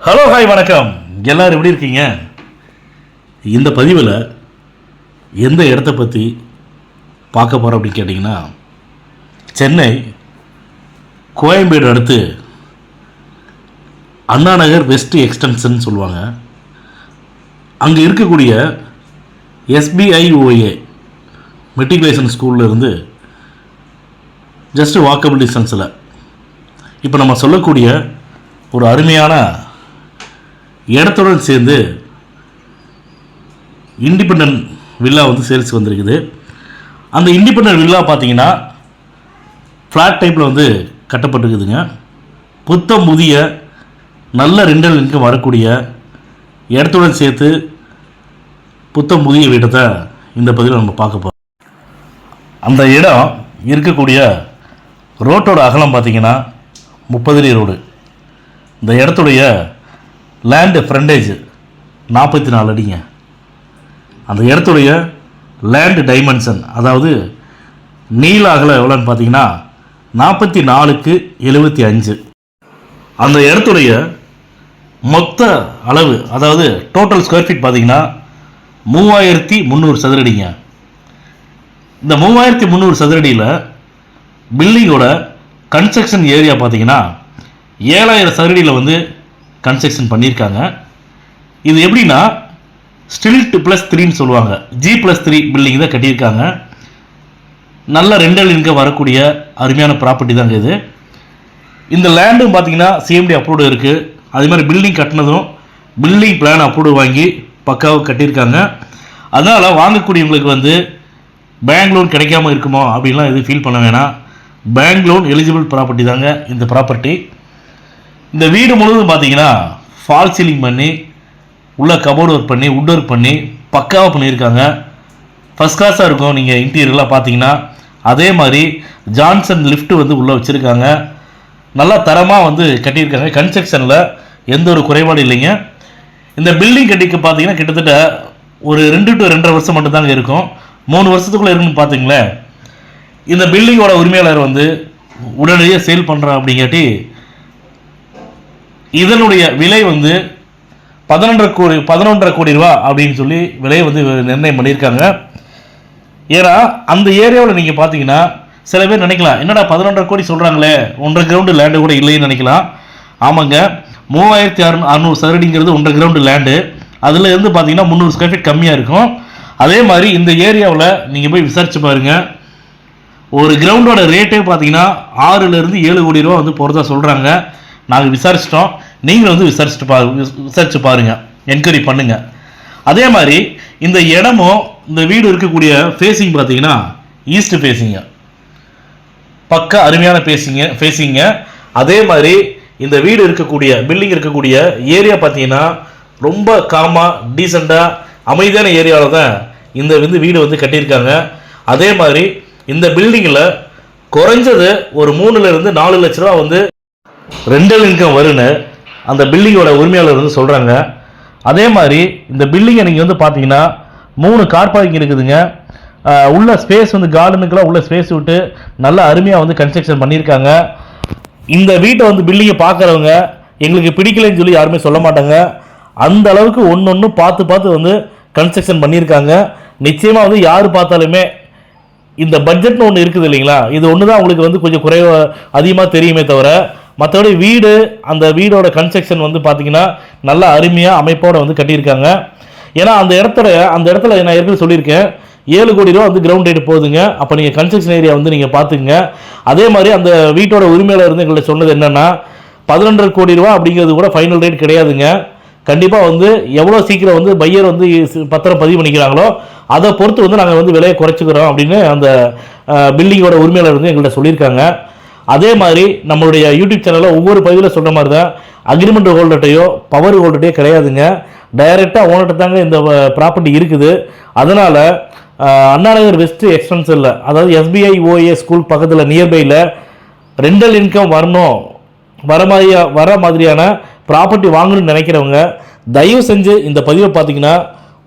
Hello hi வணக்கம். எல்லோரும் எப்படி இருக்கீங்க? இந்த பதிவில் எந்த இடத்த பற்றி பார்க்க போகிறோம் அப்படின்னு கேட்டிங்கன்னா, சென்னை கோயம்பேடு அடுத்து அண்ணா நகர் வெஸ்ட் எக்ஸ்டென்ஷன் சொல்லுவாங்க. அங்கே இருக்கக்கூடிய SBIOA மெட்ரிகுலேஷன் ஸ்கூலில் இருந்து ஜஸ்ட்டு வாக்கபிள் டிஸ்டன்ஸில் இப்போ நம்ம சொல்லக்கூடிய ஒரு அருமையான இடத்துடன் சேர்ந்து இண்டிபெண்டன்ட் வில்லா வந்து சேல்ஸ் வந்திருக்குது. அந்த இண்டிபெண்டன்ட் வில்லா பார்த்தீங்கன்னா ஃப்ளாட் டைப்பில் வந்து கட்டப்பட்டுருக்குதுங்க. புத்தம் புதிய நல்ல ரெண்டல் இன்கம் வரக்கூடிய இடத்துடன் சேர்த்து புத்தம் புதிய வீட்டத்தை இந்த பதிவில் நம்ம பார்க்க போகிறோம். அந்த இடம் இருக்கக்கூடிய ரோட்டோட அகலம் பார்த்திங்கன்னா 30 அடி ரோடு. இந்த இடத்துடைய லேண்டு ஃப்ரண்டேஜ் 44 அடிங்க. அந்த இடத்துடைய லேண்டு டைமென்ஷன், அதாவது நீள அகலம் எவ்வளோன்னு பார்த்தீங்கன்னா 44x75. அந்த இடத்துடைய மொத்த அளவு, அதாவது டோட்டல் ஸ்கொயர் ஃபீட் பார்த்தீங்கன்னா 3300 சதுரடிங்க. இந்த 3300 சதுரடியில் பில்டிங்கோட கன்ஸ்ட்ரக்ஷன் ஏரியா பார்த்தீங்கன்னா 7000 சதுரடியில் வந்து கன்ஸ்ட்ரக்ஷன் பண்ணியிருக்காங்க. இது எப்படின்னா ஸ்டில்ட் +3ன்னு சொல்லுவாங்க. G+3 பில்டிங் தான் கட்டியிருக்காங்க. நல்ல ரெண்டல் இன்கம் வரக்கூடிய அருமையான ப்ராப்பர்ட்டி தாங்க இது. இந்த லேண்டும் பார்த்தீங்கன்னா CMD அப்ரூவ்டு இருக்குது. அதே மாதிரி பில்டிங் கட்டினதும் பில்டிங் பிளான் அப்ரூவ்டு வாங்கி பக்காவாக கட்டியிருக்காங்க. அதனால் வாங்கக்கூடியவங்களுக்கு வந்து பேங்க் லோன் கிடைக்காம இருக்குமோ அப்படின்லாம் எதுவும் ஃபீல் பண்ண வேணாம். பேங்க் லோன் எலிஜிபிள் ப்ராப்பர்ட்டி தாங்க இந்த ப்ராப்பர்ட்டி. இந்த வீடு முழுவதும் பார்த்தீங்கன்னா ஃபால் சீலிங் பண்ணி உள்ள கபோர்டு ஒர்க் பண்ணி வுட் ஒர்க் பண்ணி பக்காவாக பண்ணியிருக்காங்க. ஃபஸ்ட் கிளாஸாக இருக்கும். நீங்கள் இன்டீரியர்லாம் பார்த்தீங்கன்னா அதே மாதிரி ஜான்சன் லிஃப்ட் வந்து உள்ளே வச்சுருக்காங்க. நல்லா தரமாக வந்து கட்டியிருக்காங்க. கன்ஸ்ட்ரக்ஷனில் எந்த ஒரு குறைபாடு இல்லைங்க. இந்த பில்டிங் கட்டிக்கு பார்த்தீங்கன்னா கிட்டத்தட்ட ஒரு 2 to 2.5 வருஷம் மட்டும்தாங்க இருக்கும். 3 வருஷத்துக்குள்ளே இருக்குன்னு பார்த்தீங்களேன். இந்த பில்டிங்கோட உரிமையாளர் வந்து உடனடியாக சேல் பண்ணுறேன் அப்படிங்காட்டி இதனுடைய விலை வந்து 11.5 கோடி ரூபா அப்படின்னு சொல்லி விலையை வந்து நிர்ணயம் பண்ணியிருக்காங்க. ஏன்னா அந்த ஏரியாவில் நீங்கள் பார்த்தீங்கன்னா சில பேர் நினைக்கலாம், என்னடா 11.5 கோடி சொல்கிறாங்களே, 1.5 கிரவுண்டு லேண்டு கூட இல்லைன்னு நினைக்கலாம். ஆமாங்க, 3600 சதுரடிங்கிறது 1.5 கிரவுண்டு லேண்டு. அதில் இருந்து பார்த்தீங்கன்னா 300 ஸ்கொயர் ஃபீட் கம்மியாக இருக்கும். அதே மாதிரி இந்த ஏரியாவில் நீங்கள் போய் விசாரிச்சு பாருங்கள். ஒரு கிரவுண்டோட ரேட்டே பார்த்தீங்கன்னா 6-7 கோடி ரூபா வந்து போகிறதா சொல்கிறாங்க. நாங்கள் விசாரிச்சிட்டோம். நீங்கள் வந்து விசாரிச்சு பாருங்கள், என்கொயரி பண்ணுங்கள். அதே மாதிரி இந்த இடமும் இந்த வீடு இருக்கக்கூடிய ஃபேஸிங் பார்த்தீங்கன்னா ஈஸ்ட் ஃபேஸிங்க, பக்கா அருமையான ஃபேஸிங்க. அதே மாதிரி இந்த வீடு இருக்கக்கூடிய பில்டிங் இருக்கக்கூடிய ஏரியா பார்த்தீங்கன்னா ரொம்ப காமாக டீசெண்டாக அமைதியான ஏரியாவில் தான் இந்த வந்து வீடு வந்து கட்டியிருக்காங்க. அதே மாதிரி இந்த பில்டிங்கில் குறைஞ்சது ஒரு 3-4 லட்ச ரூபா வந்து ரெண்டல் இன்கம் வருன்னு அந்த பில்டிங்கோட உரிமையாளர் வந்து சொல்கிறாங்க. அதே மாதிரி இந்த பில்டிங்கை நீங்கள் வந்து பார்த்தீங்கன்னா 3 கார் பார்க்கிங் இருக்குதுங்க. உள்ள ஸ்பேஸ் வந்து கார்டனுக்கெல்லாம் உள்ள ஸ்பேஸ் விட்டு நல்லா அருமையாக வந்து கன்ஸ்ட்ரக்ஷன் பண்ணியிருக்காங்க. இந்த வீட்டை வந்து பில்டிங்கை பார்க்குறவங்க எங்களுக்கு பிடிக்கலைன்னு சொல்லி யாருமே சொல்ல மாட்டாங்க. அந்த அளவுக்கு ஒன்று பார்த்து வந்து கன்ஸ்ட்ரக்ஷன் பண்ணியிருக்காங்க. நிச்சயமாக வந்து யார் பார்த்தாலுமே இந்த பட்ஜெட்னு ஒன்று இருக்குது இல்லைங்களா, இது ஒன்று தான் உங்களுக்கு வந்து கொஞ்சம் அதிகமாக தெரியுமே தவிர மற்றபடி வீடு, அந்த வீடோட கன்ஸ்ட்ரக்ஷன் வந்து பார்த்தீங்கன்னா நல்லா அருமையாக அமைப்போடு வந்து கட்டியிருக்காங்க. ஏன்னா அந்த இடத்துல நான் ஏற்கனவே சொல்லியிருக்கேன், 7 கோடி ரூபா வந்து கிரவுண்ட் ரேட் போகுதுங்க. அப்போ நீங்கள் கன்ஸ்ட்ரக்ஷன் ஏரியா வந்து நீங்கள் பார்த்துக்குங்க. அதே மாதிரி அந்த வீட்டோட உரிமையாளர் இருந்து எங்கள்கிட்ட சொன்னது என்னென்னா 11.5 கோடி ரூபா அப்படிங்கிறது கூட ஃபைனல் ரேட் கிடையாதுங்க. கண்டிப்பாக வந்து எவ்வளோ சீக்கிரம் வந்து பையர் வந்து பத்திரம் பதிவு பண்ணிக்கிறாங்களோ அதை பொறுத்து வந்து நாங்கள் வந்து விலையை குறைச்சிக்கிறோம் அப்படின்னு அந்த பில்டிங்கோட உரிமையாளர் வந்து எங்கள்கிட்ட சொல்லியிருக்காங்க. அதே மாதிரி நம்மளுடைய யூடியூப் சேனலில் ஒவ்வொரு பதிவில் சொல்கிற மாதிரி தான் அக்ரிமெண்ட் ஹோல்டர்ட்டையோ பவர் ஹோல்டர்ட்டையோ கிடையாதுங்க. டைரெக்டாக ஓனர்கிட்ட தாங்க இந்த ப்ராப்பர்ட்டி இருக்குது. அதனால் அண்ணா நகர் வெஸ்ட் எக்ஸ்டென்ஷனில், அதாவது SBIOA ஸ்கூல் பக்கத்தில் நியர்பையில் ரெண்டல் இன்கம் வர மாதிரியான ப்ராப்பர்ட்டி வாங்கணும்னு நினைக்கிறவங்க தயவு செஞ்சு இந்த பதிவை பார்த்தீங்கன்னா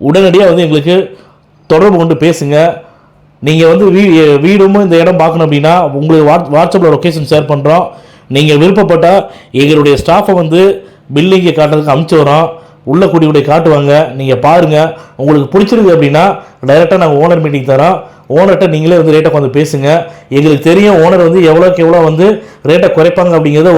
உடனடியாக வந்து எங்களுக்கு தொடர்பு கொண்டு பேசுங்க. நீங்கள் வந்து வீடும் இந்த இடம் பார்க்கணும் அப்படின்னா உங்களுக்கு வாட்ஸ்அப்பில் லொக்கேஷன் ஷேர் பண்ணுறோம். நீங்கள் விருப்பப்பட்டால் எங்களுடைய ஸ்டாஃபை வந்து பில்டிங்கை காட்டுறதுக்கு அமுச்சு வரோம், உள்ள கூடி காட்டுவாங்க. நீங்கள் பாருங்கள், உங்களுக்கு பிடிச்சிருக்கு அப்படின்னா டைரெக்டாக நாங்கள் ஓனர் மீட்டிங் தரோம். ஓனர்கிட்ட நீங்களே வந்து ரேட்டை கொஞ்சம் பேசுங்க. எங்களுக்கு தெரியும் ஓனர் வந்து எவ்வளோக்கு எவ்வளோ வந்து ரேட்டை குறைப்பாங்க அப்படிங்கிறத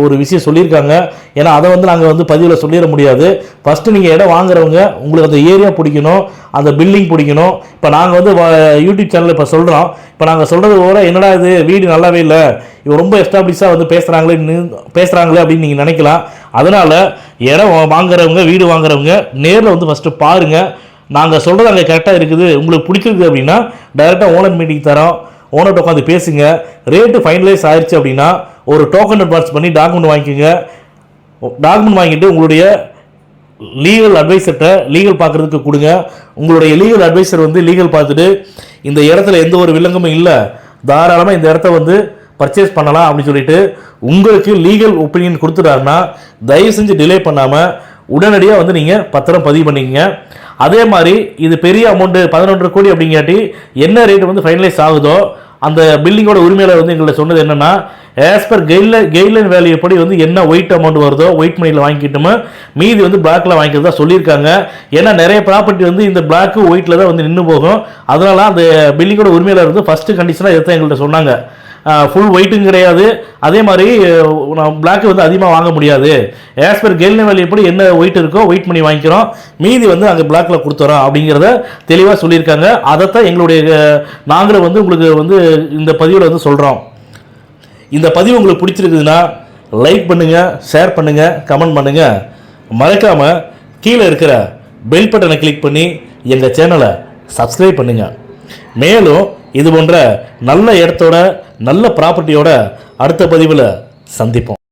ஒரு விஷயம் சொல்லியிருக்காங்க. ஏன்னா அதை வந்து நாங்கள் வந்து பதிவில் சொல்லிட முடியாது. ஃபஸ்ட்டு நீங்கள் இடம் வாங்குறவங்க உங்களுக்கு அந்த ஏரியா பிடிக்கணும், அந்த பில்டிங் பிடிக்கணும். இப்போ நாங்கள் வந்து யூடியூப் சேனலில் இப்போ சொல்கிறோம், இப்போ நாங்கள் சொல்கிறது கூட என்னடா இது வீடு நல்லாவே இல்லை, இவங்க ரொம்ப எஸ்டாப்ளிஷாக வந்து பேசுகிறாங்களே அப்படின்னு நீங்கள் நினைக்கலாம். அதனால் இடம் வாங்குறவங்க, வீடு வாங்குறவங்க நேரில் வந்து ஃபஸ்ட்டு பாருங்கள். நாங்கள் சொல்கிறது அங்கே கரெக்டாக இருக்குது, உங்களுக்கு பிடிச்சிருக்கு அப்படின்னா டைரெக்டாக ஓனர் மீட்டிங் தரோம். ஓனர்கிட்ட உட்காந்து பேசுங்க. ரேட்டு ஃபைனலைஸ் ஆயிடுச்சு அப்படின்னா ஒரு டோக்கன் அட்வான்ஸ் பண்ணி டாக்குமெண்ட் வாங்கிக்கோங்க. டாக்குமெண்ட் வாங்கிட்டு உங்களுடைய லீகல் அட்வைசர்கிட்ட லீகல் பார்க்குறதுக்கு கொடுங்க. உங்களுடைய லீகல் அட்வைசர் வந்து லீகல் பார்த்துட்டு இந்த இடத்துல எந்த ஒரு வில்லங்கமும் இல்லை, தாராளமாக இந்த இடத்த வந்து பர்ச்சேஸ் பண்ணலாம் அப்படின்னு சொல்லிட்டு உங்களுக்கு லீகல் ஒப்பீனியன் கொடுத்துட்டாருன்னா தயவு செஞ்சு டிலே பண்ணாமல் உடனடியாக வந்து நீங்கள் பத்திரம் பதிவு பண்ணிக்கங்க. அதே மாதிரி இது பெரிய அமௌண்ட்டு 11 கோடி அப்படிங்காட்டி என்ன ரேட்டு வந்து ஃபைனலைஸ் ஆகுதோ அந்த பில்டிங்கோட உரிமையாளர் வந்து எங்கள்கிட்ட சொன்னது என்னென்னா, ஆஸ் பர் கைட்லைன் வேல்யூ எப்படி வந்து என்ன ஒயிட் அமௌண்ட் வருதோ ஒயிட் மணியில் வாங்கிக்கிட்டோமோ மீதி வந்து பிளாக்ல வாங்கிக்கிறதா சொல்லியிருக்காங்க. ஏன்னா நிறைய ப்ராப்பர்ட்டி வந்து இந்த பிளாக்கு ஒயிட்டில் தான் வந்து நின்று போகும். அதனால அந்த பில்டிங்கோட உரிமையாளர் வந்து ஃபஸ்ட்டு கண்டிஷனாக இதை தான் எங்கள்கிட்ட சொன்னாங்க. ஃபுல் ஒயிட்டும் கிடையாது, அதே மாதிரி பிளாக்கு வந்து அதிகமாக வாங்க முடியாது. ஆஸ் பர் கைட்லைன் வேல்யூ எப்படி என்ன ஒயிட் இருக்கோ ஒயிட் மணி வாங்கிக்கிறோம், மீதி வந்து அங்கே பிளாக்ல கொடுத்துறோம் அப்படிங்கிறத தெளிவாக சொல்லியிருக்காங்க. அதைத்தான் எங்களுடைய நாங்களும் வந்து உங்களுக்கு வந்து இந்த பதிவில் வந்து சொல்கிறோம். இந்த பதிவு உங்களுக்கு பிடிச்சிருக்குதுன்னா லைக் பண்ணுங்கள், ஷேர் பண்ணுங்கள், கமெண்ட் பண்ணுங்கள். மறக்காமல் கீழே இருக்கிற பெல் பட்டனை கிளிக் பண்ணி எங்கள் சேனலை சப்ஸ்கிரைப் பண்ணுங்கள். மேலும் இது போன்ற நல்ல இடத்தோட நல்ல ப்ராப்பர்ட்டியோட அடுத்த பதிவில் சந்திப்போம்.